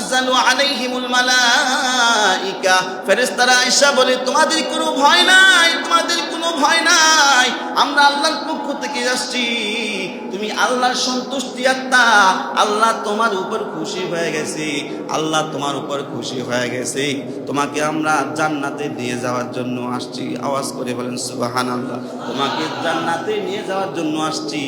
তাতানাজ্জালু আলাইহিমুল মালাইকা, ফেরেশতারা আয়েশা বলে তোমাদের কোনো ভয় নাই, তোমাদের কোনো ভয় নাই, আমরা আল্লাহর পক্ষ থেকে আসছি, তুমি আল্লাহর সন্তুষ্টি আত্মা, আল্লাহ তোমার উপর খুশি হয়ে গেছে, আল্লাহ তোমার উপর খুশি হয়ে গেছে, তোমাকে আমরা জান্নাতে নিয়ে যাওয়ার জন্য আসছি। আওয়াজ করে বলেন সুবহানাল্লাহ। তোমাকে জান্নাতে নিয়ে যাওয়ার জন্য আসছি,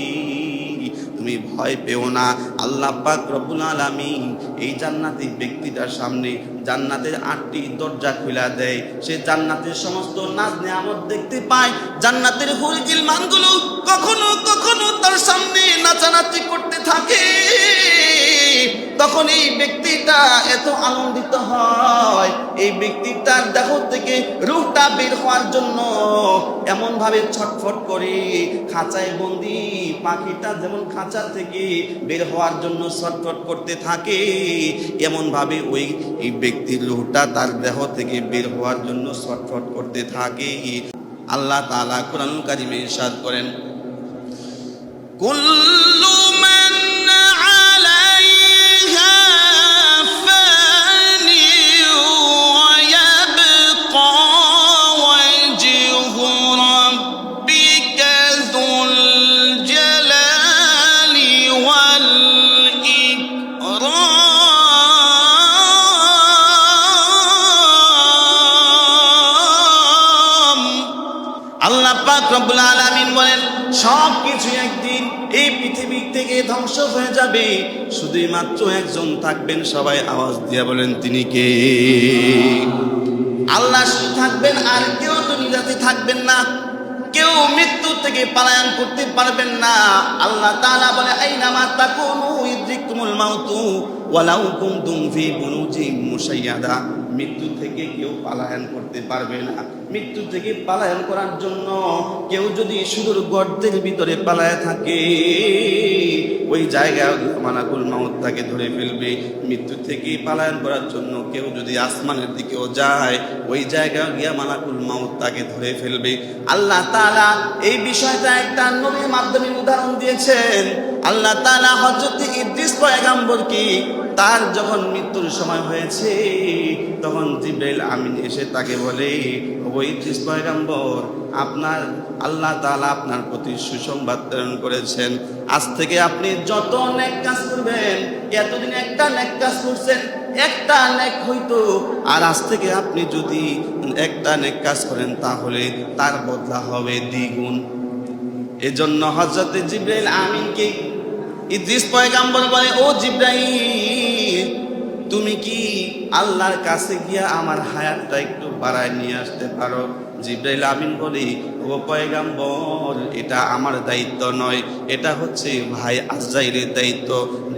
তুমি ভয় পেও না। আল্লাহ পাক রব্বুল আলামিন এই জান্নাতি ব্যক্তিটার সামনে জান্নাতের 8টি দরজা খুলে দেয়, সে জান্নাতের সমস্ত নাজ নিয়ামত দেখতে পায়। জান্নাতের হুর গিলমানগুলো কখনো কখনো তার সামনে নাচানাচি করতে থাকে। তখন এই ব্যক্তিটা এত আনন্দিত হয়, এই ব্যক্তিটার দেহ থেকে রূহটা বের হওয়ার জন্য এমন ভাবে ছটফট করে, খাঁচায় বন্দি পাখিটা যেমন খাঁচা থেকে বের হওয়ার জন্য ছটফট করতে থাকে, এমন ভাবে ওই ব্যক্তির রূহটা তার দেহ থেকে বের হওয়ার জন্য ছটফট করতে থাকে। আল্লাহ তাআলা কোরআনুল কারীমে ইরশাদ করেন, কুল্লু মান আলাইহা ফানি ওয়া ইয়াবকা ওয়াজহু রাব্বিকা যুল জালালি ওয়াল ইকরাম। আল্লাহ পাক রব্বুল আলামিন বলেন, সব কিছু একদিন এই পৃথিবী থেকে ধ্বংস হয়ে যাবে, শুধুই মাত্র একজন থাকবেন। সবাই আওয়াজ দিয়ে বলেন, তিনি কে? আল্লাহ শুধু থাকবেন, আর কেউ দুনিয়াতে থাকবেন না, কেউ মৃত্যু থেকে পলায়ন করতে পারবেন না। আল্লাহ তাআলা বলে, আইনামা তাকুনু ইদরিকুমুল মাউতু ওয়ালাউ কুনতুম ফি বুরুজিম মুশাইয়াদা। মৃত্যু থেকে কেউ পলায়ন করতে পারবে না। মৃত্যু থেকে পলায়ন করার জন্য কেউ যদি সুদূর গর্তের ভিতরে পালায় থাকে, ওই জায়গায় মালাকুল মাউত তাকে ধরে ফেলবে। মৃত্যু থেকে পলায়ন করার জন্য কেউ যদি আসমানের দিকেও যায়, ওই জায়গায় গিয়া মালাকুল মাউত তাকে ধরে ফেলবে। আল্লাহ তাআলা এই বিষয়টা একটা নবীর মাধ্যমে উদাহরণ দিয়েছেন। আল্লাহ তাআলা হযরত ইদ্রিস পয়গম্বরকে তার যখন মৃত্যুর সময় হয়েছে, তখন জিবরাইল আমিন এসে তাকে বলে, ও ইদ্রিস পয়গম্বর, আপনার আল্লাহ তাআলা আপনার প্রতি সুসংবাদ প্রেরণ করেছেন। আজ থেকে আপনি যত নেক কাজ করবেন, এতদিন একটা নেক কাজ করছেন, একটা নেক হইতো, আর আজ থেকে আপনি যদি একটা নেক কাজ করেন তাহলে তার বদলা হবে দ্বিগুণ। এজন্য হযরত জিবরাইল আমিনকে ইদ্রিস পয়গম্বর বলে, ও জিবরাইল, তুমি কি আল্লাহর কাছে গিয়া আমার হায়াতটা একটু বাড়ায় নিয়ে আসতে পারো? জিবরাইল আমিন বলে, ও পয়গম্বর, এটা আমার দায়িত্ব নয়, এটা হচ্ছে ভাই আজরাইলের দায়িত্ব।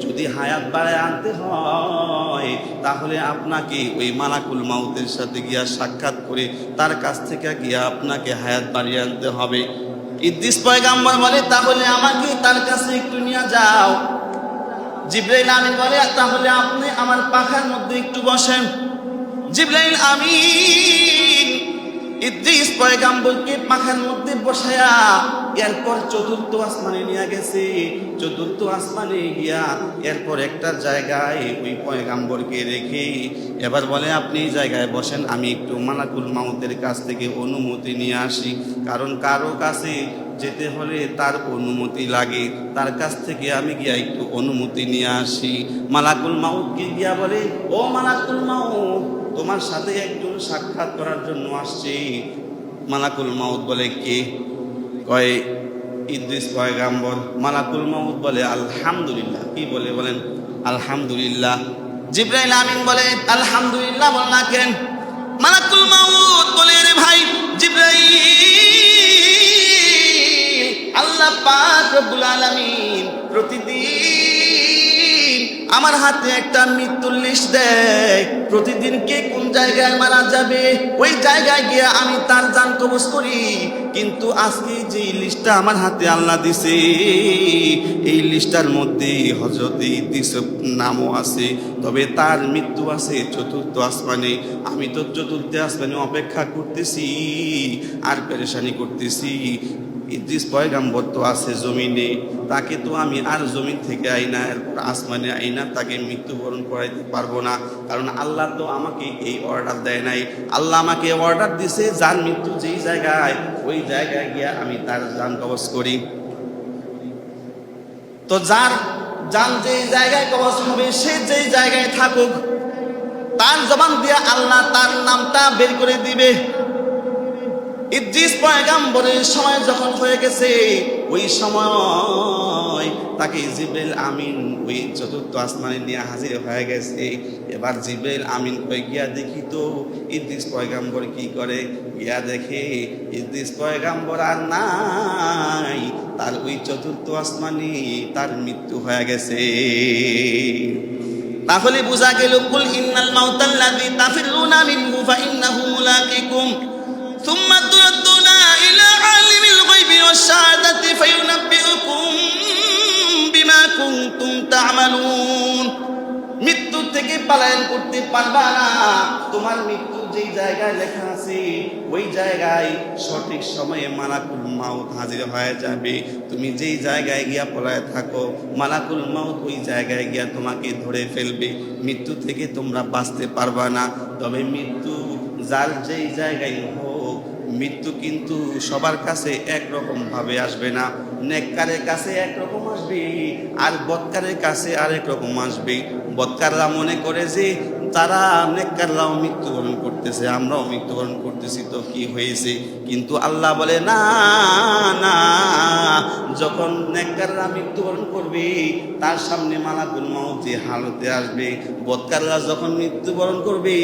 যদি হায়াত বাড়ায় আনতে হয় তাহলে আপনাকে ওই মালাকুল মাউতের সাথে গিয়া সাক্ষাৎ করে তার কাছ থেকে গিয়া আপনাকে হায়াত বাড়িয়ে আনতে হবে। ইদ্রিস পয়গম্বর বলে, তাহলে আমাকে তার কাছে একটু নিয়ে যাও। জিবরাইল আমিন বলে, তাহলে আপনি আমার পাখার মধ্যে একটু বসেন। জিবরাইল আমিন ইদ্রিস পয়গম্বরকে পাখার মধ্যে বসায়া এরপর চতুর্থ আসমানে নিয়ে গেছে। চতুর্থ আসমানে গিয়া এরপর একটা জায়গায় ওই পয়গম্বরকে রেখে এবার বলে, আপনি এই জায়গায় বসেন, আমি একটু মালাকুল মাউতের কাছ থেকে অনুমতি নিয়ে আসি। কারণ কারো কাছে যেতে হলে তার অনুমতি লাগে, তার কাছ থেকে আমি গিয়া একটু অনুমতি নিয়ে আসি। মালাকুল মাউতকে গিয়া বলে, ও মালাকুল মাউত, তোমার সাথে একজন সাক্ষাৎ করার জন্য আসছি। মালাকুল মাউত বলে, কে? কয়, ইদ্রিস পয়গম্বর। মালাকুল মাউত বলে, আলহামদুলিল্লাহ। কি বলে? বলেন আলহামদুলিল্লাহ। জিবরাইল আমিন বলে, আলহামদুলিল্লাহ বল না কেন? মালাকুল মাউত বলে, রে ভাই জিবরাইল, আল্লাহ পাক রব্বুল আলামিন প্রতিদিন আমার হাতে একটা মৃত্যুর লিস্ট দেয়। প্রতিদিন কে কোন জায়গায় মারা যাবে ওই জায়গায় গিয়ে আমি তার জান কবজ করি। কিন্তু আজকে যে লিস্টটা আমার হাতে আল্লাহ দিছে, এই লিস্টার মধ্যে হযরত ইদ্রিসের নামও আছে, তবে তার মৃত্যু আছে চতুর্থ আসমানে। আমি তো চতুর্থ আসমানে অপেক্ষা করতেছি আর পেরেশানি করতেছি। ইদ্রিস পয়গাম্বর তো আছে জমিনে, তাকে তো আমি আর জমিন থেকে আইনা এরপর আসমানে আইনা তাকে মৃত্যুবরণ করাইতে পারবো না, কারণ আল্লাহ তো আমাকে এই অর্ডার দেয় নাই। আল্লাহ আমাকে অর্ডার দিছে যার মৃত্যু যেই জায়গায় ওই জায়গায় গিয়া আমি তার জান কবজ করি। তো যার জান যেই জায়গায় কবজ হবে সে যেই জায়গায় থাকুক, তার জবান দিয়ে আল্লাহ তার নামটা বের করে দিবে। ইদ্রিস পয়গাম্বরের সময় যখন হয়ে গেছে, ওই সময় তাকে জিবরাইল আমিন ওই চতুর্থ আসমানে নিয়ে হাজির হয়ে গেছে। এবার জিবরাইল আমিন কই গিয়া দেখি তো ইদ্রিস পয়গাম্বর কি করে। গিয়া দেখে ইদ্রিস পয়গাম্বর আর নাই, তার ওই চতুর্থ আসমানে তার মৃত্যু হয়ে গেছে। তাহলে বোঝা গেল কুল ইন্নাল মাউতাল্লাযী তাফিরুনা মিনহু ফাইন্নাহু মুলাকিকুম সুম্মা তুরাদ্দুনা ইলা আলিমিল গায়বি ওয়াশ শাহাদাতি ফায়ুনাব্বিউকুম বিমা কুনতুম তা'মালুন। মৃত্যু থেকে পলায়ন করতে পারবা না। তোমার মৃত্যু যেই জায়গায় লেখা আছে ওই জায়গায় সঠিক সময়ে মালাকুল মাউত হাজির হয়ে যাবে। তুমি যেই জায়গায় গিয়া পলায় থাকো মালাকুল মাউত ওই জায়গায় গিয়া তোমাকে ধরে ফেলবে। মৃত্যু থেকে তোমরা বাঁচতে পারবা না। তবে মৃত্যু যার যেই জায়গায় হোক, মৃত্যু কিন্তু সবার কাছে একরকম ভাবে আসবে না। নেককারের কাছে একরকম আসবে আর বদকারের কাছে আরেক রকম আসবে। বদকাররা মনে করে যে তারা নেককাররাও মৃত্যুবরণ করতেছে, আমরাও মৃত্যুবরণ করতেছি, তো কি হয়েছে? কিন্তু আল্লাহ বলে না না, যখন নেককাররা মৃত্যুবরণ করবে তার সামনে মালাকুল মাউত যে হালতে আসবে, বদকাররা যখন মৃত্যুবরণ করবে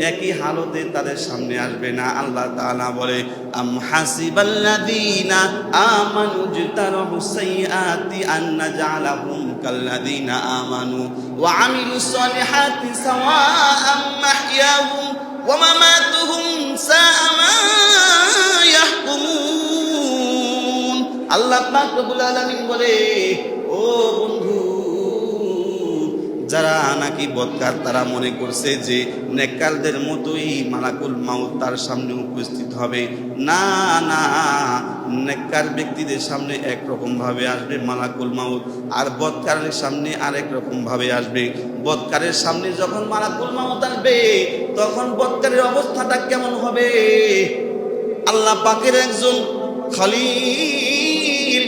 একই হালতে তাদের সামনে আসবে না। আল্লাহ তাআলা বলে আম হাসিবাল্লাযীনা আমানু জতারাহুস সাইয়্যাতি আন নাজআলাহুম কাল্লাযীনা আমানু ওয়া আমিলুস সালিহাতি সাওয়াআম মাহইয়াহুম ওয়া মামাতুহুম সাআ মা ইয়াহকুমুন। আল্লাহ পাক রব্বুল আলামিন বলে, ও বন্ধু, যারা নাকি বদকার তারা মনে করছে যে নেককারদের মতোই মালাকুল মাউত তার সামনে উপস্থিত হবে। না না, নেককার ব্যক্তিদের সামনে একরকম ভাবে আসবে মালাকুল মাউত, আর বদকারের সামনে আরেক রকম ভাবে আসবে। বদকারের সামনে যখন মালাকুল মাউত আসবে তখন বদকারের অবস্থাটা কেমন হবে? আল্লাহ পাকের একজন খলিল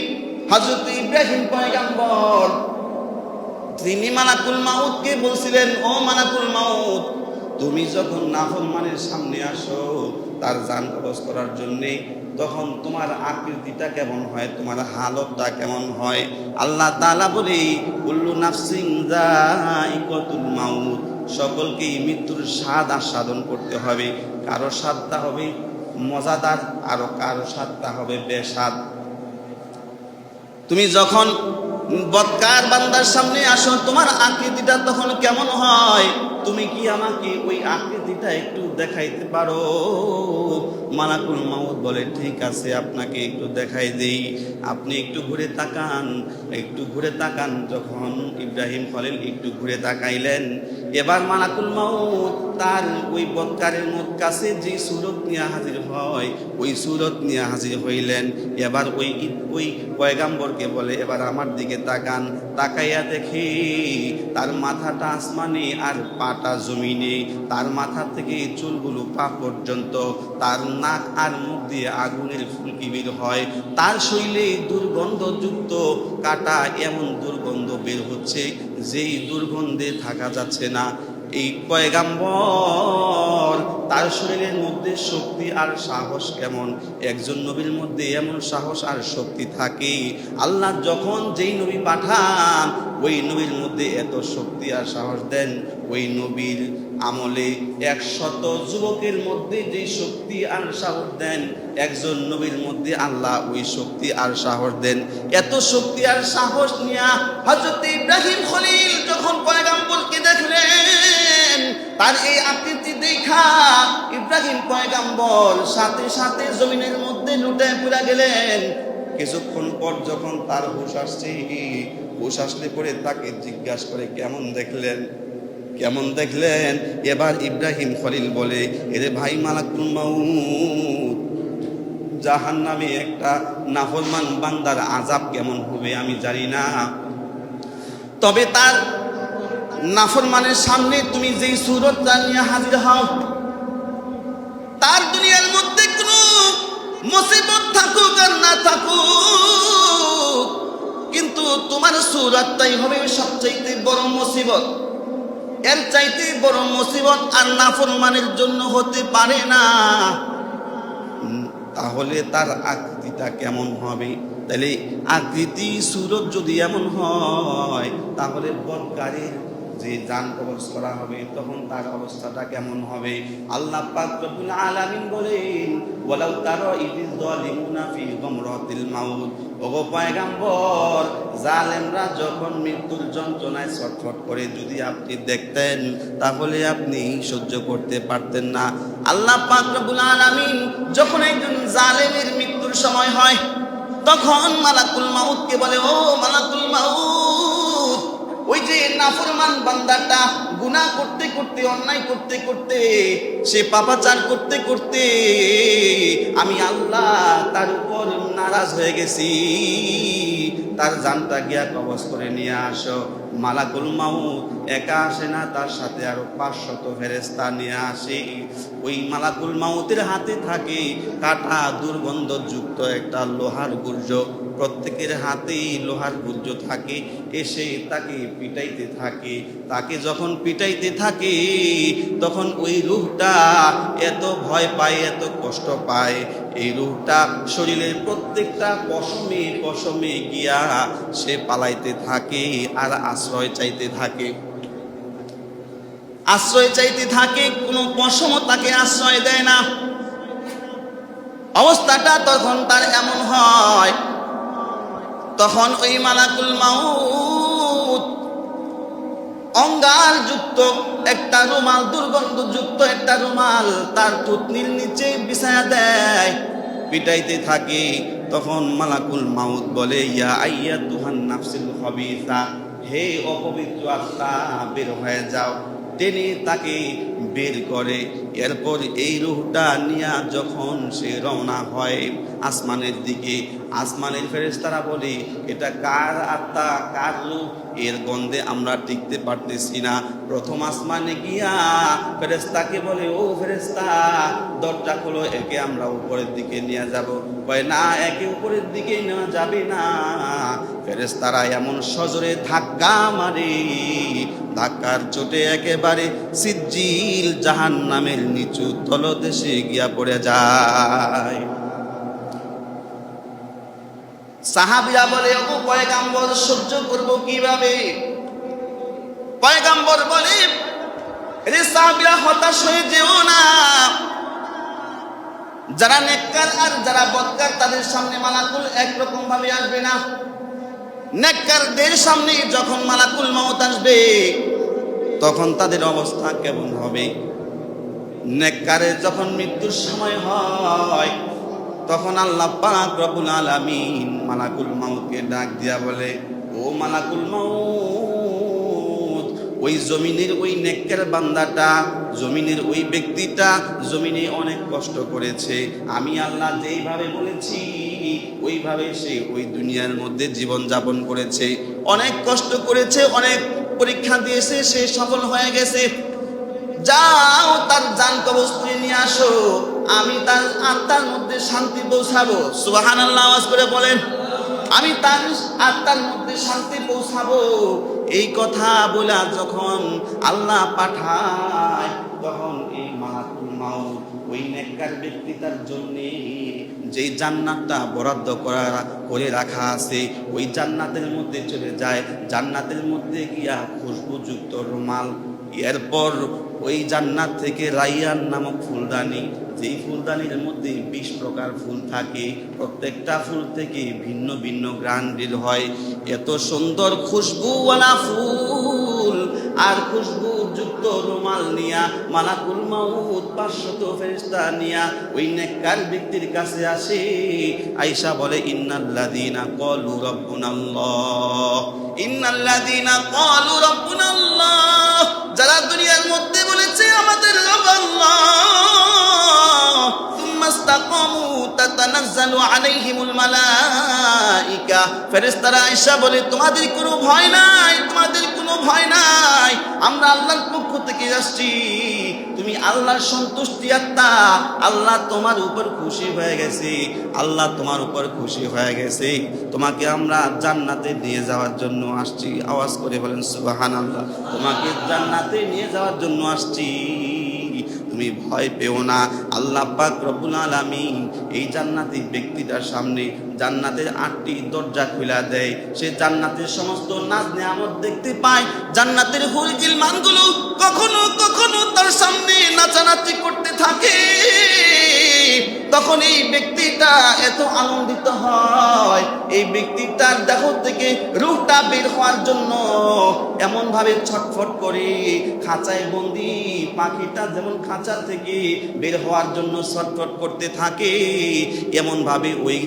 হযরত ইব্রাহিম পয়গম্বর, তিনি মালাকুল মাউতকে বলছিলেন, ও মালাকুল মাউত, তুমি যখন নাফরমানের সামনে আসো তার জান কবজ করার জন্যে, তখন তোমার আকৃতিটা কেমন হয়, তোমার হালতটা কেমন হয়? আল্লাহ তাআলা বলে কুল্লু নাফসিন যায়িকাতুল মাউত, সকলকেই মৃত্যুর স্বাদ আস্বাদন করতে হবে। কারো স্বাদটা হবে মজাদার, আর কারো স্বাদটা হবে বেস্বাদ। তুমি যখন বদকার বান্দার সামনে আসো তোমার আকৃতিটা তখন কেমন হয়? তুমি কি আমাকে ওই আকৃতিটা একটু দেখাইতে পারো? মালাকুল মাউত বলে, ঠিক আছে, আপনাকে একটু দেখাই দেই। আপনি একটু ঘুরে তাকান, একটু ঘুরে তাকান। যখন ইব্রাহিম খলিল একটু ঘুরে তাকাইলেন, এবার মালাকুল মাউত তার ওই বদকারের কাছে যে সুরত নিয়ে হাজির হয় ওই সুরত নিয়ে হাজির হইলেন। এবার ওই পয়গাম্বরকে বলে, এবার আমার দিকে তাকান। তাকাইয়া দেখে তার মাথাটা আসমানে আর পাটা জমিনে, তার মাথা থেকে চুলগুলো পা পর্যন্ত, তার নাক আর মুখ দিয়ে আগুনের ফুলকি বের হয়, তার শরীরে দুর্গন্ধযুক্ত কাটা এমন দুর্গন্ধ বের হচ্ছে যেই দুর্গন্ধে থাকা যাচ্ছে না। এই পয়গাম্বর তার শরীরের মধ্যে শক্তি আর সাহস কেমন? একজন নবীর মধ্যে এমন সাহস আর শক্তি থাকে, আল্লাহ যখন যেই নবী পাঠান ওই নবীর মধ্যে এত শক্তি আর সাহস দেন। ওই নবীর আমলে 100 যুবকের মধ্যে যে শক্তি আর সাহস দেন, একজন নবীর মধ্যে আল্লাহ ওই শক্তি আর সাহস দেন। এত শক্তি আর সাহস নিয়ে হযরত ইব্রাহিম খলিল যখন পয়গাম্বরকে দেখলেন, তার এই আকৃতি দেখা ইব্রাহিম পয়গাম্বর সাথে সাথে জমিনের মধ্যে লুটে পড়ে গেলেন। কিছুক্ষণ পর যখন তার হুঁশ আসলে পরে তাকে জিজ্ঞাসা করে, কেমন দেখলেন, কেমন দেখলেন? এবার ইব্রাহিম খলিল বলে, এরে ভাই মালাকুল মাউত, জাহান্নামে একটা নাফরমান বান্দার আযাব কেমন হবে আমি জানি না, তবে তার নাফরমানের সামনে তুমি যেই সূরতটা নিয়ে হাজির হও, তার দুনিয়ার মধ্যে কোনো মুসিবত থাকুক আর না থাকুক, কিন্তু তোমার সূরতটাই হবে সবচাইতে বড় মুসিবত। এর চাইতে বড় মুসিবত আর নাফরমানের জন্য হতে পারে না। তাহলে তার আকৃতিটা কেমন হবে? তাহলে আকৃতি সূরত যদি এমন হয়, তাহলে বদকারীর যে জান কবজ করা হবে তখন তার অবস্থাটা কেমন হবে? আল্লাহ পাক রব্বুল আলামিন বলেন, ওয়ালাউ তারা ইযিজ যালিমুনা ফি গামরাতিল মাউত, ওগো পয়গম্বর, জালেমরা যখন মৃত্যুর যন্ত্রণায় ছটফট করে যদি আপনি দেখতেন, তাহলে আপনি সহ্য করতে পারতেন না। আল্লাহ পাক রব্বুল আলামিন যখন একজন জালেমের মৃত্যুর সময় হয়, তখন মালাকুল মাউতকে বলে, ও মালাকুল মাউত, ওই যে নাফরমান বান্দাটা গুনাহ করতে করতে, অন্যায় করতে করতে, সে পাপাচার করতে করতে আমি আল্লাহ তার উপর নারাজ হয়ে গেছি, তার জানটা গিয়া কবজ করে নিয়ে আসো। মালাকুল মাউত একা আসে না, তার সাথে আরো 500 ফেরেশতা নিয়ে আসে। ওই মালাকুল মাউতের হাতে থাকে কাটা দুর্গন্ধযুক্ত একটা লোহার গুর্জ, প্রত্যেকের হাতেই লোহার গুর্জ থাকে। এসে তাকে পিটাইতে থাকে। তাকে যখন পিটাইতে থাকে, তখন ওই রূহটা এত ভয় পায়, এত কষ্ট পায়, এই রূহটা শরীরের প্রত্যেকটা পশমে পশমে গিয়া সে পালাইতে থাকে আর আশ্রয় চাইতে থাকে, আশ্রয় চাইতে থাকে। কোনো পশমও তাকে আশ্রয় দেয় না। অবস্থাটা তখন তার এমন হয়, তখন ওই মালাকুল মাউত অঙ্গার যুক্ত একটা রুমাল, দুর্গন্ধযুক্ত একটা রুমাল তার থুতনির নিচে বিছায়া দেয়, পিটাইতে থাকে। তখন মালাকুল মাউত বলে, ইয়া আইয়াতুহান নাফসুল খাবিসা, হে অপবিত্র আত্মা, বের হয়ে যাও। টেনে তাকে বের করে। এরপর এই রূহটা নিয়া যখন সে রওনা হয় আসমানের দিকে, আসমানের ফেরেশতারা বলে, এটা কার আত্মা, কার রূহ? এর গন্ধে আমরা টিকতে পারতেছি না। প্রথম আসমানে গিয়া ফেরেশতাকে বলে, ও ফেরেশতা, দরজা খোলো, একে আমরা উপরের দিকে নিয়ে যাব। কয়, না, একে উপরের দিকে নেওয়া যাবে না। ফেরেশতারা এমন সজোরে ধাক্কা মারে, ধাক্কার চোটে একেবারে সিজ্জিল জাহান্নামের নিচু তলদেশে গিয়া পড়ে যায়। সাহাবীরা বলে, ও পয়গম্বর, সহ্য করব কিভাবে? পয়গম্বর বলে, রে সাহাবীরা, হতাশ হয়ে যেও না। যারা নেককার আর যারা বদকার, তাদের সামনে মালাকুল একরকম ভাবে আসবে না। নেককারদের সামনে যখন মালাকুল মাউত আসবে, তখন তাদের অবস্থা কেমন হবে? নেককারের যখন মৃত্যুর সময় হয়, তখন আল্লাহ পাক রব্বুল আলামিন মালাকুল মাউতকে ডাক দিয়া বলে, ও মালাকুল মাউত, ওই জমিনের ওই নেককার বান্দাটা, জমিনের ওই ব্যক্তিটা জমিনে অনেক কষ্ট করেছে। আমি আল্লাহ যেইভাবে বলেছি ওইভাবে সে ওই দুনিয়ার মধ্যে জীবন যাপন করেছে, অনেক কষ্ট করেছে, অনেক পরীক্ষা দিয়েছে, সে সফল হয়ে গেছে। যাও, তার জান কবজ করে নিয়ে আসো, আমি তার আত্মার মধ্যে শান্তি পৌঁছাবো। সুবহানাল্লাহ আওয়াজ করে বলেন, আমি তার আত্মার মধ্যে শান্তি পৌঁছাবো। এই কথা বলা যখন আল্লাহ পাঠায়, তখন এই মালাকুল মাউত ওই নেককার ব্যক্তিটার জন্য যেই জান্নাতটা বরাদ্দ করে রাখা আছে, ওই জান্নাতের মধ্যে চলে যায়। জান্নাতের মধ্যে গিয়া খুশবুযুক্ত রুমাল, এরপর ওই জান্নাত থেকে রাইয়ান নামক ফুলদানি, যেই ফুলদানির মধ্যে 20 প্রকার ফুল থাকে, প্রত্যেকটা ফুল থেকে ভিন্ন ভিন্ন ঘ্রাণ বের হয়। এত সুন্দর খুশবুওয়ালা ফুল আর খুশবুযুক্ত রুমাল নিয়া মালাকুল মাউত 500 ফেরেশতা নিয়া ওই নেককার ব্যক্তির কাছে আসে। আয়েশা বলে, ইন্নাল্লাযীনা ক্বালু রাব্বুনাল্লাহ, ইন্নাল্লাযীনা ক্বালু রাব্বুনাল্লাহ, যারা দুনিয়ার মধ্যে বলেছে আমাদের রব আল্লাহ, সুম্মা ইসতাকামু, তাতানাজ্জালু আলাইহিমুল মালাইকা, ফেরেশতারা আয়েশা বলে তোমাদের কোনো ভয় নাই, তোমাদের কোনো ভয় নাই, আমরা আল্লাহর পক্ষ থেকে আসছি, তুমি আল্লাহর সন্তুষ্টি আত্মা, আল্লাহ তোমার উপর খুশি হয়ে গেছে, আল্লাহ তোমার উপর খুশি হয়ে গেছে, তোমাকে আমরা জান্নাতে নিয়ে যাওয়ার জন্য আসছি। আওয়াজ করে বলেন সুবহানাল্লাহ। তোমাকে জান্নাতে নিয়ে যাওয়ার জন্য আসছি, তুমি ভয় পেও না। আল্লাহ পাক রব্বুল আলামিন এই জান্নাতি ব্যক্তিটার সামনে জান্নাতের 8টি দরজা খুলে দেয়, সে জান্নাতের সমস্ত নাজ নিয়ামত দেখতে পায়। জান্নাতের হুর গিলমানগুলো কখনো কখনো তার সামনে নাচানাচি করতে থাকে। তখন এই ব্যক্তিটা এত আনন্দিত হয়, এই ব্যক্তিটার দেহ থেকে রূহটা বের হওয়ার জন্য এমন ভাবে ছটফট করে, খাঁচায় বন্দি পাখিটা যেমন খাঁচা থেকে বের হওয়ার জন্য ছটফট করতে থাকে, এমন ভাবে ওই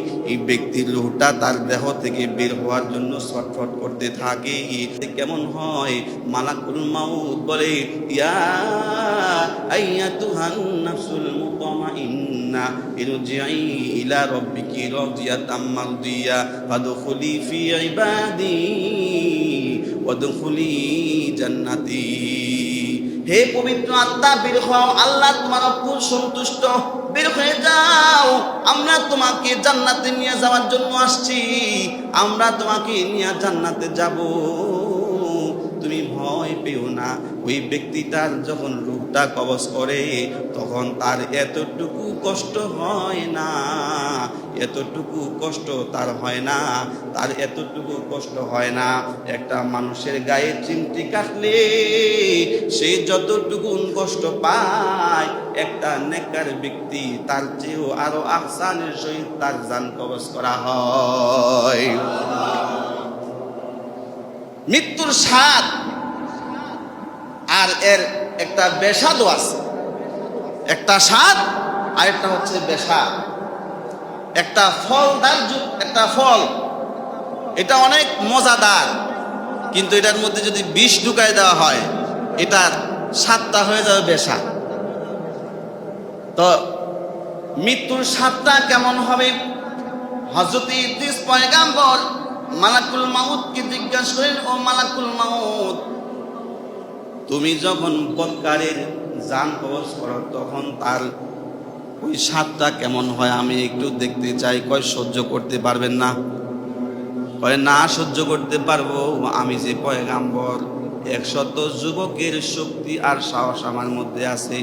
ব্যক্তির রূহটা তার দেহ থেকে বের হওয়ার জন্য ছটফট করতে থাকে। কেমন হয়? মালাকুল মাউত বলে, ইয়া আইয়াতুহান নাফসুল মুতমাইন্না ইরজিই ইলা রাব্বিকি রাদিয়াতাম মারদিয়া ফাদখুলি ফি ইবাদি ওয়াদখুলি জান্নাতি। হে পবিত্র আত্মা, বের হও, আল্লাহ তোমার উপর সন্তুষ্ট, বের হয়ে যাও, আমরা তোমাকে জান্নাতে নিয়ে যাওয়ার জন্য আসছি, আমরা তোমাকে নিয়ে জান্নাতে যাব, তুমি ভয় পেও না। ওই ব্যক্তিটার যখন রূহটা কবজ করে তখন তার এতটুকু কষ্ট হয় না, এতটুকু কষ্ট তার হয় না, তার এতটুকু কষ্ট হয় না। একটা মানুষের গায়ে চিমটি কাটলে সে যতটুকু কষ্ট পায়, একটা নেককার ব্যক্তি তার চেয়েও আরো আহসানের সহিত তার জান কবজ করা হয়। মৃত্যুর স্বাদ আর এর একটা বেস্বাদও আছে, একটা স্বাদ আর একটা হচ্ছে বেস্বাদ। একটা ফলদার একটা ফল, এটা অনেক মজাদার, কিন্তু এটার মধ্যে যদি বিষ ঢুকাই দেওয়া হয় এটার স্বাদটা হয়ে যাবে বেস্বাদ। তো মৃত্যুর স্বাদটা কেমন হবে? হযরত ইদ্রিস পয়গম্বর মালাকুল মাউতকে জিজ্ঞাসা করেন, ও মালাকুল মাউত, তুমি যখন বৎকারের জান কবজ করো তখন তার ওই স্বাদটা কেমন হয় আমি একটু দেখতে চাই। কয় সহ্য করতে পারবেন না? কয় না, সহ্য করতে পারবো, আমি যে পয়গম্বর, 100 যুবকের শক্তি আর সাহস আমার মধ্যে আছে,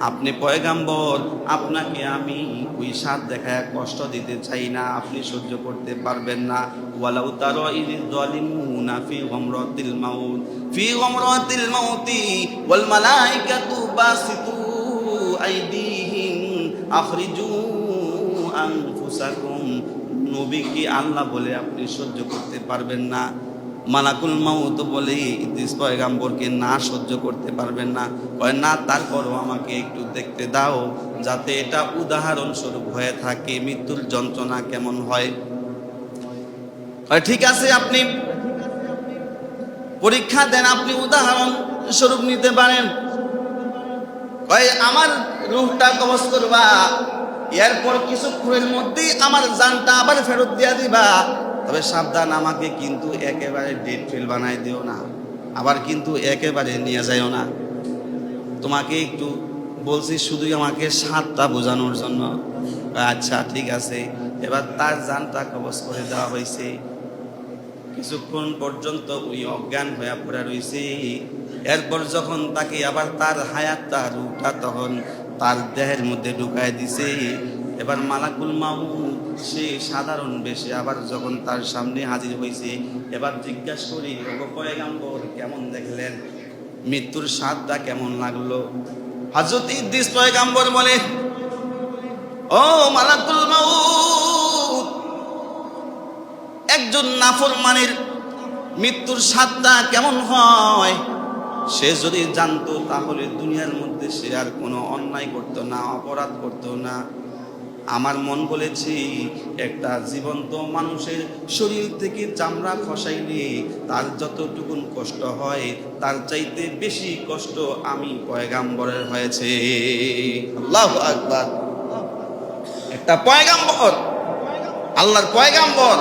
আপনি পয়গম্বর, আপনাকে আমি ওই স্বাদ দেখায় কষ্ট দিতে চাই না, আপনি সহ্য করতে পারবেন না। ওয়ালাউ তারা ইয যালিমুনা ফি গামরাতিল মাউত ওয়াল মালাইকাতু বাসিতু আইদিহিম আখরিজু আনফুসাকুম। নবীকে আল্লাহ বলে আপনি সহ্য করতে পারবেন না। মালাকুল মাউত বলে ইদ্রিস পয়গম্বরকে না সহ্য করতে পারবেন না। কয় না, তারপরও আমাকে একটু দেখতে দাও, যাতে এটা উদাহরণ স্বরূপ হয়ে থাকে মৃত্যুর যন্ত্রণা কেমন হয়। কয় ঠিক আছে, আপনি পরীক্ষা দেন, আপনি উদাহরণ স্বরূপ নিতে পারেন। কয় আমার রূহটা কবজ করবা, এরপর কিছুক্ষণের মধ্যেই আমার জানটা আবার ফেরত দিয়া দিবা, তবে সাবধান, আমাকে কিন্তু একেবারে ডেড ফিল বানাই দিও না, আবার কিন্তু একেবারে নিয়ে যাইও না, তোমাকে একটু বলছি শুধুই আমাকে স্বাদটা বোঝানোর জন্য। আচ্ছা ঠিক আছে। এবার তার জানটা কবজ করে দেওয়া হয়েছে, কিছুক্ষণ পর্যন্ত ওই অজ্ঞান হয়ে পড়ে রয়েছে। এরপর যখন তাকে আবার তার হায়াতটা রূহটা তখন তার দেহের মধ্যে ঢুকায় দিছে, এবার মালাকুল মাউত সে সাধারণ বেশে আবার যখন তার সামনে হাজির হয়েছে, এবার জিজ্ঞাসা করি, ওগো পয়গম্বর, কেমন দেখলেন? মৃত্যুর স্বাদটা কেমন লাগলো? হযরত ইদ্রিস পয়গম্বর বলে, ও মালাকুল মাউত, একজন নাফরমানের মৃত্যুর স্বাদটা কেমন হয় সে যদি জানতো তাহলে দুনিয়ার মধ্যে সে আর কোনো অন্যায় করতো না, অপরাধ করতো না। আমার মন বলেছে একটা জীবন্ত মানুষের শরীর থেকে চামড়া খসাইলে তার যতটুকুন কষ্ট হয় তার চাইতে বেশি কষ্ট আমি পয়গম্বরের হয়েছে। আল্লাহু আকবার। একটা পয়গাম্বর, আল্লাহর পয়গাম্বর,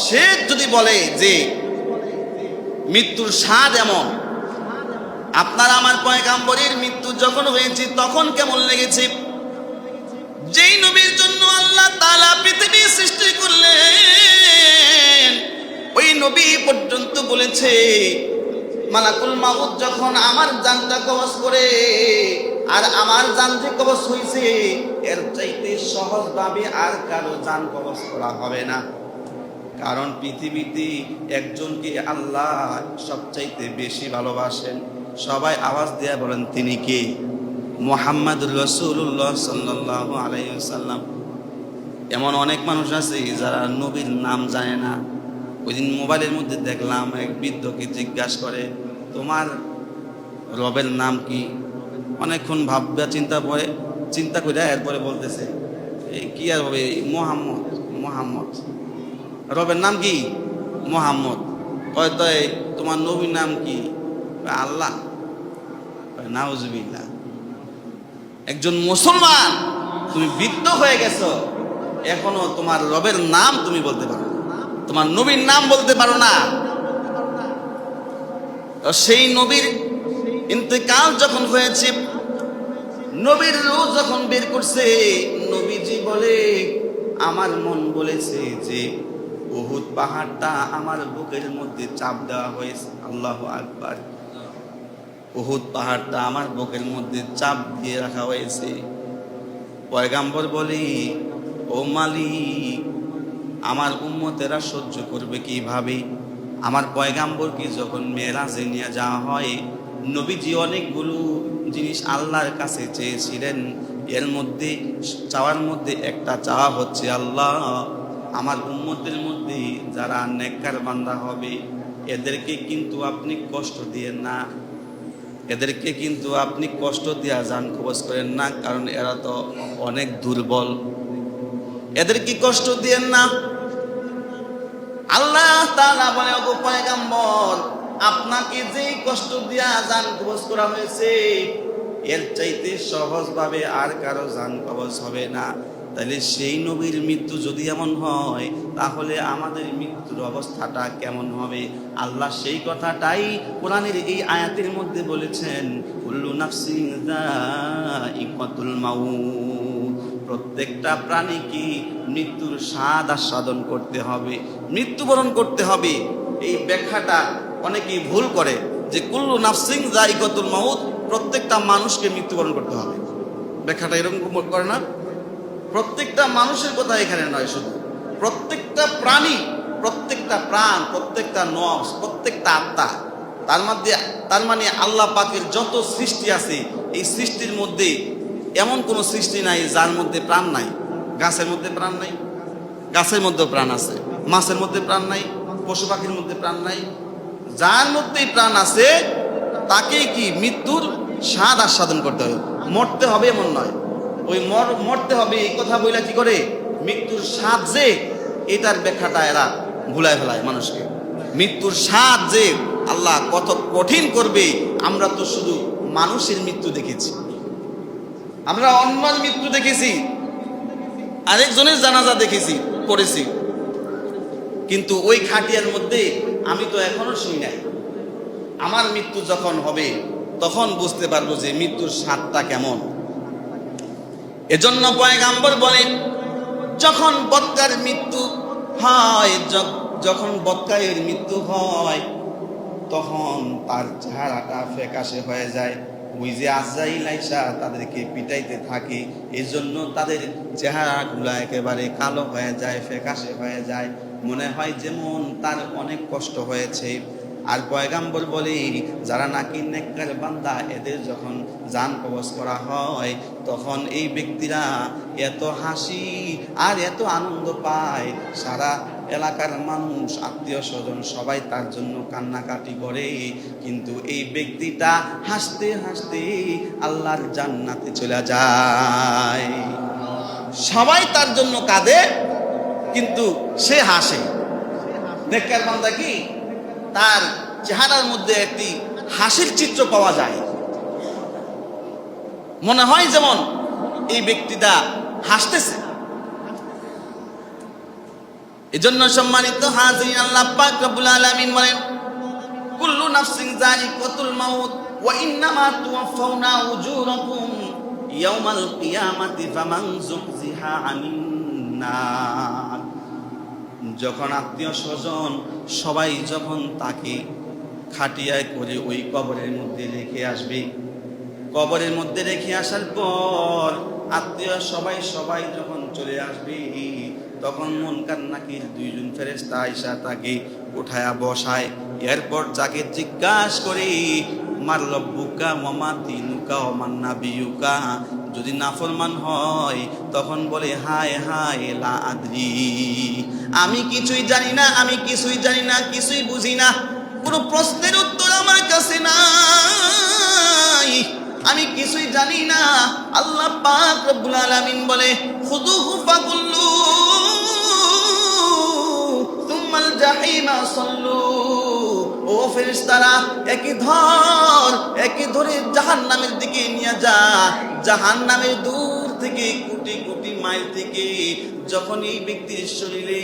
সে যদি বলে যে মৃত্যুর স্বাদ এমন, আপনার আমার পয়গাম্বরের মৃত্যু যখন হয়েছে তখন কেমন লেগেছে? যেই নবীর জন্য আল্লাহ তাআলা পৃথিবী সৃষ্টি করলেন, ওই নবী পর্যন্ত বলেছে মালাকুল মাউত যখন আমার জানটা কবজ করে, আর আমার জান যে কবজ হয়েছে এর চাইতে সহজভাবে আর কারো জান কবজ করা হবে না। কারণ পৃথিবীতে একজনকে আল্লাহ সবচাইতে বেশি ভালোবাসেন। সবাই আওয়াজ দিয়ে বলেন তিনি কে? মুহাম্মাদুর রাসূলুল্লাহ সাল্লাল্লাহু আলাইহি ওয়াসাল্লাম। এমন অনেক মানুষ আছে যারা নবীর নাম জানে না। ওই দিন মোবাইলের মধ্যে দেখলাম এক বৃদ্ধকে জিজ্ঞাসা করে তোমার রবের নাম কি? অনেকক্ষণ ভাববা চিন্তা করে এরপরে বলতেছে এই কি আর হবে, মোহাম্মদ। রবের নাম কি? মোহাম্মদ। হয়তো তোমার নবীর নাম কি? আল্লাহ। নাউজুবিল্লাহ। একজন মুসলমান, তুমি বৃদ্ধ হয়ে গেছো, এখনো তোমার রবের নাম তুমি বলতে পারো না, তোমার নবীর নাম বলতে পারো না। সেই নবীর ইন্তেকাল যখন হয়েছে, নবীর রূহ যখন বের করছে, নবীজি বলে আমার মন বলেছে যে উহুদ পাহাড়টা আমার বুকের মধ্যে চাপ দেওয়া হয়েছে। আল্লাহু আকবার। উহুদ পাহাড়টা আমার বুকের মধ্যে চাপ দিয়ে রাখা হয়েছে। পয়গাম্বর বলি ও মালিক, আমার উম্মতেরা সহ্য করবে কিভাবে? আমার পয়গাম্বরকে যখন মেরাজে নিয়ে যাওয়া হয়, নবীজি অনেকগুলো জিনিস আল্লাহর কাছে চেয়েছিলেন। এর মধ্যে চাওয়ার মধ্যে একটা চাওয়া হচ্ছে, আল্লাহ আমার উম্মতের মধ্যে যারা নেককার বান্দা হবে এদেরকে কিন্তু আপনি কষ্ট দিয়েন না, এদেরকে কিন্তু আপনি কষ্ট দিয়া জান কবজ করেন না, কারণ এরা তো অনেক দুর্বল, এদেরকে কষ্ট দিয়েন না। আল্লাহ তাআলা বলে ওগো পয়গাম্বর, আপনাকে যেই কষ্ট দিয়া জান কবজ করা হয়েছে এর চাইতে সহজভাবে আর কারো জান কবজ হবে না। তাহলে সেই নবীর মৃত্যু যদি এমন হয়, তাহলে আমাদের মৃত্যুর অবস্থাটা কেমন হবে? আল্লাহ সেই কথাটাই কোরআনের এই আয়াতের মধ্যে বলেছেন, কুল্লু নাফসিন যায়িকাতুল মাউত। প্রত্যেকটা প্রাণীকে মৃত্যুর স্বাদ আস্বাদন করতে হবে, মৃত্যুবরণ করতে হবে। এই ব্যাখ্যাটা অনেকেই ভুল করে যে কুল্লু নাফসিন যায়িকাতুল মাউত, প্রত্যেকটা মানুষকে মৃত্যুবরণ করতে হবে। ব্যাখ্যাটা এরকম করে না। প্রত্যেকটা মানুষের কথা এখানে নয়, শুধু প্রত্যেকটা প্রাণী, প্রত্যেকটা প্রাণ, প্রত্যেকটা নফস, প্রত্যেকটা আত্মা, তার মানে আল্লাহ পাকের যত সৃষ্টি আছে এই সৃষ্টির মধ্যে এমন কোনো সৃষ্টি নাই যার মধ্যে প্রাণ নাই। গাছের মধ্যে প্রাণ নাই, গাছের মধ্যেও প্রাণ আছে। মাছের মধ্যে প্রাণ নাই, পশু পাখির মধ্যে প্রাণ নাই। যার মধ্যেই প্রাণ আছে তাকে কি মৃত্যুর স্বাদ আস্বাদন করতে হবে। মরতে হবে এমন নয়, ওই মরতে হবে এই কথা বইলা কি করে মৃত্যুর স্বাদ যে, এটার ব্যাখ্যাটা এরা ভুলায় ফেলায় মানুষকে। মৃত্যুর স্বাদ যে আল্লাহ কত কঠিন করবে, আমরা তো শুধু মানুষের মৃত্যু দেখেছি, আমরা অন্যের মৃত্যু দেখেছি, আরেকজনের জানাজা দেখেছি, পড়েছি, কিন্তু ওই খাটিয়ার মধ্যে আমি তো এখনো শুই নাই। আমার মৃত্যু যখন হবে তখন বুঝতে পারবো যে মৃত্যুর স্বাদটা কেমন। এজন্য পয়গাম্বর বলেন, যখন বক্কার মৃত্যু হয়, যখন বক্কায়ের মৃত্যু হয়, তখন তার চেহারাটা ফ্যাকাশে হয়ে যায়। ওই যে আজরাইল আইসা তাদেরকে পিটাইতে থাকে, এজন্য তাদের চেহারাগুলা একেবারে কালো হয়ে যায়, ফ্যাকাশে হয়ে যায়, মনে হয় যেমন তার অনেক কষ্ট হয়েছে। আর পয়গাম্বর বলে, যারা নাকি নেককার বান্দা এদের যখন জান কবজ করা হয়, তখন এই ব্যক্তিরা এত হাসি আর এত আনন্দ পায়, সারা এলাকার মানুষ, আত্মীয় স্বজন সবাই তার জন্য কান্নাকাটি করে। কিন্তু এই ব্যক্তিটা হাসতে হাসতে আল্লাহর জান্নাতে চলে যায়। সবাই তার জন্য কাঁদে কিন্তু সে হাসে। নেককার বান্দা কি, তার চেহারার মধ্যে একটি হাসির চিত্র পাওয়া যায়, মনে হয় যেমন এই ব্যক্তিটা হাসতেছে। এজন্য সম্মানিত হাজিরিন, আল্লাহ পাক রব্বুল আলামিন বলেন, কুল্লু নাফসিন যায়িকাতুল মাউত ওয়া ইন্নামা তুওয়াফাউনা উজুরাকুম ইয়াওমাল কিয়ামাতি ফামান যুহজিহা আনিন নার। যখন আত্মীয় স্বজন সবাই যখন তাকে খাটিয়ায় করে ওই কবরের মধ্যে রেখে আসবে, কবরের মধ্যে রেখে আসার পর আত্মীয় সবাই যখন চলে আসবে, তখন মুনকার নাকির দুইজন ফেরেশতা আইসা তাকে উঠায়া বসায়। এরপর তাকে জিজ্ঞাসা করে, মার রব্বুকা ওয়া মা দীনুকা ওয়া মান নাবিয়ুকা। যদি নাফরমান হয় তখন বলে, হায় হায় লা আদরি, আমি কিছুই জানি না, আমি কিছুই জানি না, কিছুই বুঝি না, কোনো প্রশ্নের উত্তর আমার কাছে নাই, আমি কিছুই জানি না। আল্লাহ পাক রব্বুল আলামিন বলে, খুযুহু ফাগুল্লু সুম্মাল জাহিমা সাল্লু। ও ফেরেশতারা, একে ধরে জাহান্নামের দিকে নিয়ে যা। জাহান্নামের দূর থেকে কোটি কোটি মাইল থেকে যখন এই ব্যক্তির শরীরে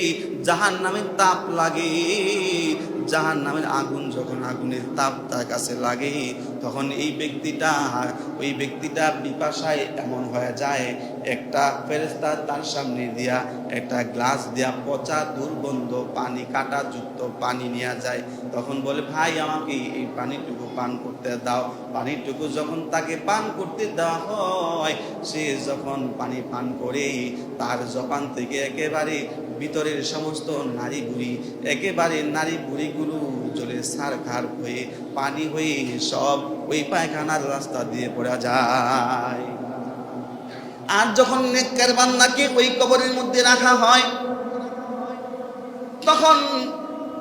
জাহান্নামের তাপ লাগে, জাহান্নামের আগুন যখন আগুনের তাপ তার কাছে লাগে, তখন ওই ব্যক্তিটা পিপাসায় এমন হয়ে যায়, একটা ফেরেশতা তার সামনে দিয়া একটা গ্লাস দিয়া পচা দুর্গন্ধ পানি, কাঁটা যুক্ত পানি নিয়ে যায়। তখন বলে, ভাই আমাকে এই পানিটুকু পান করতে দাও। পানিটুকু যখন তাকে পান করতে দেওয়া হয়, সে যখন পানি পান করে, তার জবান থেকে একেবারে ভিতরের সমস্ত নারী বুড়িগুলো জলে সারখার হয়ে পানি হয়ে সব ওই পায়খানার রাস্তা দিয়ে পড়া যায়। আর যখন নেককার বান্দাকে ওই কবরের মধ্যে রাখা হয়, তখন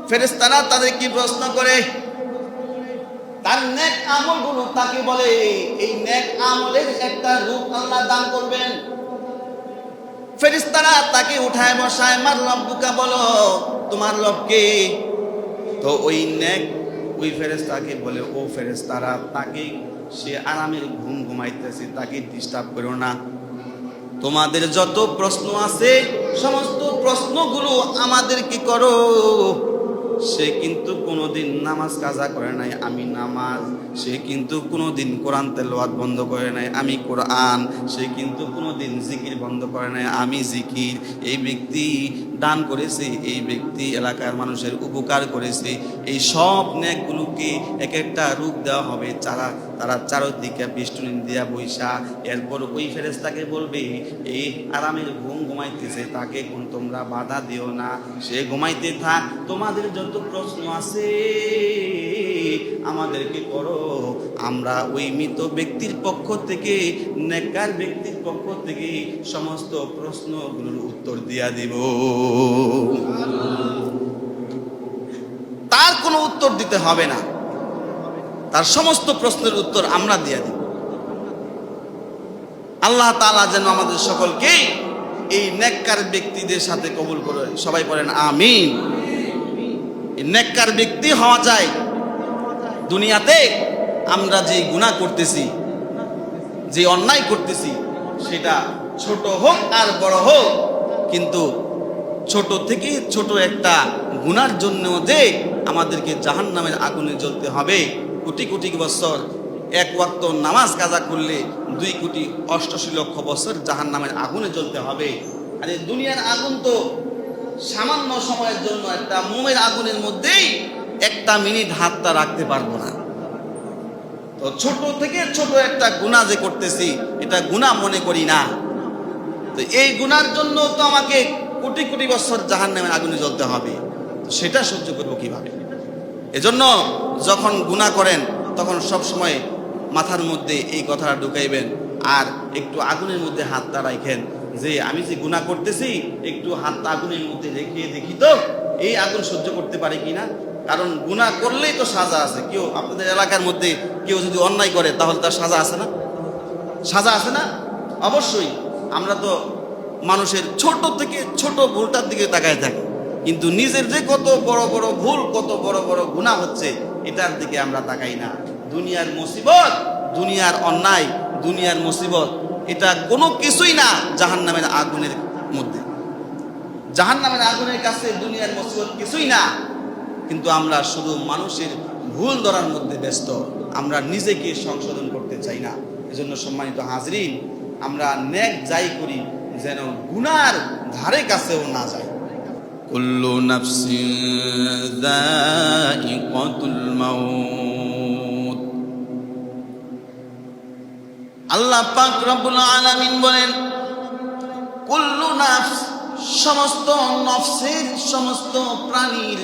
ফেরেশতারা তাদেরকে প্রশ্ন করে, তার নেক আমলগুলো তাকে বলে, এই নেক আমলের একটা রূপ আল্লাহ দান করবেন। ফেরেশতারা তাকে উঠায় বসায়, মার রব্বুকা, বলো তোমার রবকে। তো ওই ফেরেশতাকে বলে, ও ফেরেশতারা, তাকে সে আরামের ঘুম ঘুমাইতেছে, তাকে ডিস্টার্ব করো না। তোমাদের যত প্রশ্ন আছে সমস্ত প্রশ্নগুলো আমাদেরকে করো। সে কিন্তু কোনোদিন নামাজ কাজা করে নাই, আমি নামাজ। সে কিন্তু কোনোদিন কোরআন তেলাওয়াত বন্ধ করে নাই, আমি কোরআন। সে কিন্তু কোনোদিন জিকির বন্ধ করে নাই, আমি জিকির। এই ব্যক্তি দান করেছে, এই ব্যক্তি এলাকার মানুষের উপকার করেছে। এই সব নেকগুলোকে এক একটা রূপ দেওয়া হবে। তারা চারদিকে বেষ্টনী দিয়া বৈশা। এরপর ওই ফেরেশতাকে বলবে, এই আরামের ঘুম ঘুমাইতেছে, তাকে কোন তোমরা বাধা দিও না, সে ঘুমাইতে থাক। তোমাদের যত প্রশ্ন আছে আমাদেরকে করো, আমরা ওই মৃত ব্যক্তির পক্ষ থেকে, নেককার ব্যক্তির পক্ষ থেকে সমস্ত প্রশ্নগুলোর উত্তর দিয়া দিব। তার কোনো উত্তর দিতে হবে না, তার সমস্ত প্রশ্নের উত্তর আমরা দিয়ে দিব। আল্লাহ তাআলা যেন আমাদের সকলকে এই নেককার ব্যক্তিদের সাথে কবুল করে। সবাই বলেন আমিন। নেককার ব্যক্তি হওয়া যায়। দুনিয়াতে আমরা যে গুনাহ করতেছি, যে অন্যায় করতেছি, সেটা ছোট হোক আর বড় হোক, কিন্তু ছোট থেকে ছোট একটা গুনার জন্য যে আমাদেরকে জাহান্নামের আগুনে জ্বলতে হবে, কোটি কোটি বছর এক ওয়াক্ত নামাজ কাজা করলে 2,88,00,000 বছর জাহান্নামের আগুনে জ্বলতে হবে। আর এই দুনিয়ার আগুন তো সামান্য সময়ের জন্য, একটা মোমের আগুনের মধ্যেই একটা মিনিট হাতটা রাখতে পারবো না। তো ছোট থেকে ছোট একটা গুনাহ যে করতেছি, এটা গুনাহ মনে করি না। তো এই গুনার জন্য তো আমাকে কোটি কোটি বছর জাহান্নামের আগুনে জ্বলতে হবে, সেটা সহ্য করবো কিভাবে? এজন্য যখন গুনাহ করেন তখন সব সময় মাথার মধ্যে এই কথাটা ঢুকাইবেন, আর একটু আগুনের মধ্যে হাতটা রাখেন, যে আমি যে গুনাহ করতেছি, একটু হাতটা আগুনের মধ্যে রেখে দেখি তো এই আগুন সহ্য করতে পারে কিনা। কারণ গুনাহ করলেই তো সাজা আছে। কেউ আপনাদের এলাকার মধ্যে কেউ যদি অন্যায় করে, তাহলে তার সাজা আছে না? সাজা আছে না? অবশ্যই। আমরা তো মানুষের ছোট থেকে ছোট ভুলটার দিকে তাকায় থাকি, কিন্তু নিজের যে কত বড় বড় ভুল, কত বড় বড় গুনাহ হচ্ছে, এটার দিকে আমরা তাকাই না। দুনিয়ার মুসিবত, দুনিয়ার অন্যায়, দুনিয়ার মুসিবত, এটা কোনো কিছুই না জাহান্নামের আগুনের মধ্যে। জাহান্নামের আগুনের কাছে দুনিয়ার মুসিবত কিছুই না, কিন্তু আমরা শুধু মানুষের ভুল ধরার মধ্যে ব্যস্ত, আমরা নিজেকে সংশোধন করতে চাই না। এজন্য সম্মানিত হাজরিন, আমরা নেক যাই করি যেন গুনার ধারে কাছেও না যায়। কুল্লু নাফসিন যায়িকাতুল মাউত। আল্লাহ পাক রব্বুল আলামিন বলেন, কুল্লু নাফস, সমস্ত নফসের, সমস্ত প্রাণীর,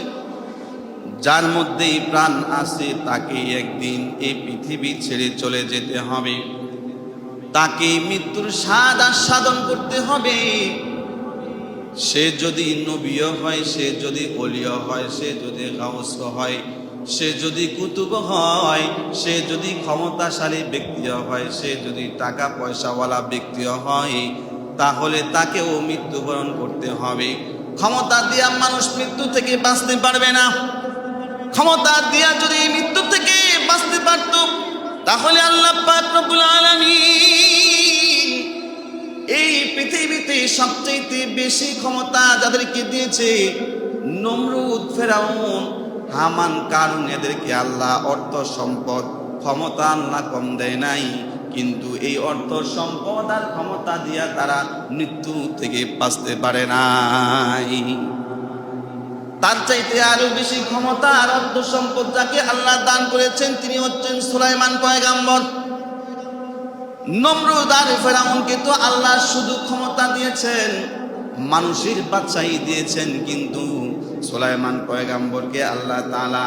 যার মধ্যে প্রাণ আছে তাকে একদিন এই পৃথিবী ছেড়ে চলে যেতে হবে, তাকে মৃত্যুর স্বাদ আস্বাদন করতে হবে। সে যদি নবীও হয়, সে যদি ওলিও হয়, সে যদি গাউস হয়, সে যদি কুতুব হয়, সে যদি ক্ষমতাশালী ব্যক্তিও হয়, সে যদি টাকা পয়সাওয়ালা ব্যক্তিও হয়, তাহলে তাকেও মৃত্যুবরণ করতে হবে। ক্ষমতা দিয়া মানুষ মৃত্যু থেকে বাঁচতে পারবে না। ক্ষমতা দিয়া যদি মৃত্যু থেকে বাঁচতে পারত, তাহলে আল্লাহ পাক রব্বুল আলামিন এই পৃথিবীতে সবচেয়ে বেশি ক্ষমতা যাদেরকে দিয়েছে, নমরুদ, ফেরাউন, হামান, কারুন, এদেরকে আল্লাহ অর্থ সম্পদ ক্ষমতা আল্লাহ কম দেয় নাই, কিন্তু এই অর্থ সম্পদ আর ক্ষমতা দিয়া তারা মৃত্যু থেকে বাঁচতে পারে নাই। তার চাইতে আরো বেশি ক্ষমতা আর অর্থ সম্পদ যাকে আল্লাহ দান করেছেন তিনি হচ্ছেন সুলাইমান পয়গাম্বর। নমরুদ আর ফেরাউনকে তো আল্লাহ শুধু ক্ষমতা দিয়েছেন, মানুষের বাদশাহী দিয়েছেন, কিন্তু সুলাইমান পয়গাম্বরকে আল্লাহ তাআলা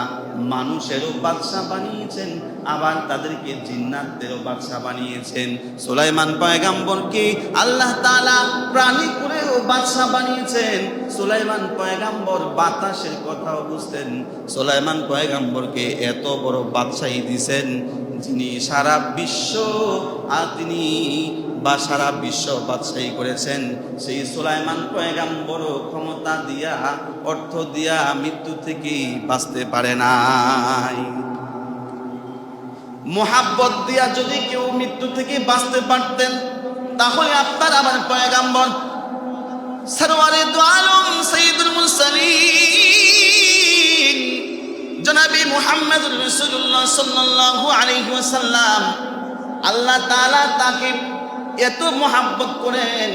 মানুষেরও বাদশা বানিয়েছেন, আবার তাদেরকে জিন্নাতদেরও বাদশা বানিয়েছেন। সুলাইমান পয়গাম্বরকে আল্লাহ তাআলা প্রাণী করেও বাদশা বানিয়েছেন। সুলাইমান পয়গাম্বর বাতাসের কথাও বুঝতেন। সুলাইমান পয়গাম্বরকে এত বড় বাদশাহী দিয়েছেন, যিনি সারা বিশ্ব সারা বিশ্ব বাদশাহী করেছেন। সেই সুলাইমান পয়গাম্বর ক্ষমতা দিয়া, অর্থ দিয়া মৃত্যু থেকে বাঁচতে পারে নাই। মোহাব্বত দিয়া যদি কেউ মৃত্যু থেকে বাঁচতে পারতেন, তাহলে আপনার আমার পয়গাম্বর সরওয়ারে দু আলম সাইয়্যিদুল মুরসালিন জনাবে মুহাম্মদুর রাসূলুল্লাহ সাল্লাল্লাহু আলাইহি ওয়াসাল্লাম, আল্লাহ তাআলা তাকে এত মোহাব্বত করেন,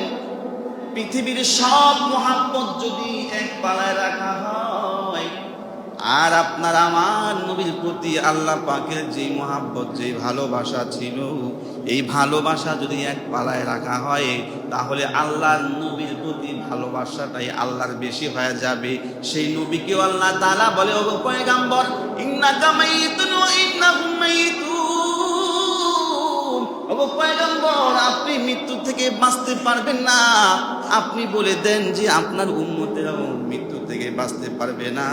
পৃথিবীর সব মোহাব্বত যদি এক পালায় রাখা হয়, আর আপনার আমার নবীর প্রতি আল্লাহ পাকের যে মোহাব্বত, যে ভালোবাসা ছিল, এই ভালোবাসা যদি এক পালায় রাখা হয়, তাহলে আল্লাহর নবীর প্রতি ভালোবাসাটাই আল্লাহর বেশি হয়ে যাবে। সেই নবীকেও আল্লাহ তাআলা বলে, ওগো পয়গাম্বর, ইন্নাকা মাইয়িতুন ওয়া ইন্নাহুম মাইয়িতুন। ওগো পয়গাম্বর, আপনি মৃত্যু থেকে বাঁচতে পারবেন না। আপনি বলে দেন যে আপনার উম্মতেরাও মৃত্যু থেকে বাঁচতে পারবে না।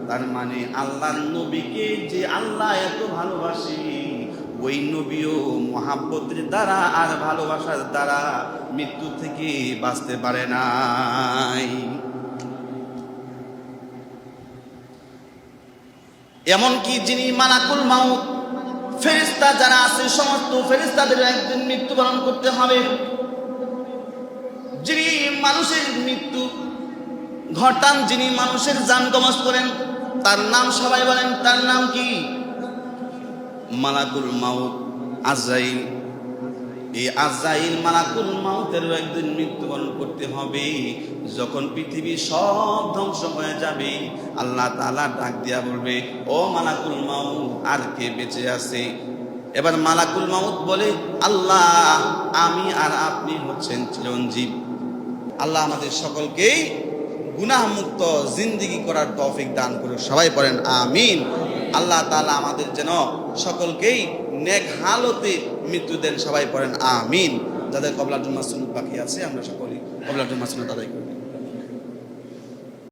তার মানে আল্লাহর নবীকে যে আল্লাহ এত ভালোবাসে, ওই নবীও মহাব্বতের দ্বারা আর ভালোবাসার দ্বারা মৃত্যু থেকে বাঁচতে পারে নাই। এমনকি যিনি মালাকুল মাউত, ফেরেশতা যারা আছে, সমস্ত ফেরেশতাদের একদিন মৃত্যুবরণ করতে হবে। যিনি মানুষের মৃত্যু ঘটান, যিনি মানুষের জান কবজ করেন, তার নাম সবাই বলেন, তার নাম কি? মালাকুল মাউত, আজরাইল। এই আজরাইল মালাকুল মাউতের একদিন মৃত্যুবরণ করতে হবে। যখন পৃথিবী সব ধ্বংস হয়ে যাবে, আল্লাহ তাআলা ডাক দিয়া বলবে, ও মালাকুল মাউত, আর কে বেঁচে আছে? এবার মালাকুল মাউত বলে, আল্লাহ, আমি আর আপনি হচ্ছেন চিরঞ্জীব। আল্লাহ আমাদের সকলকেই গুনাহ মুক্ত জিন্দেগি করার তৌফিক দান করুন। সবাই পড়েন আমিন। আল্লাহ তাআলা আমাদের যেন সকলকেই নেক হালতে মৃত্যু দেন। সবাই পড়েন আমিন। যাদের কবলার জন্য সুন্নাত বাকি আছে, আমরা সকলেই কবলার জন্য সুন্নাত আদায় করি।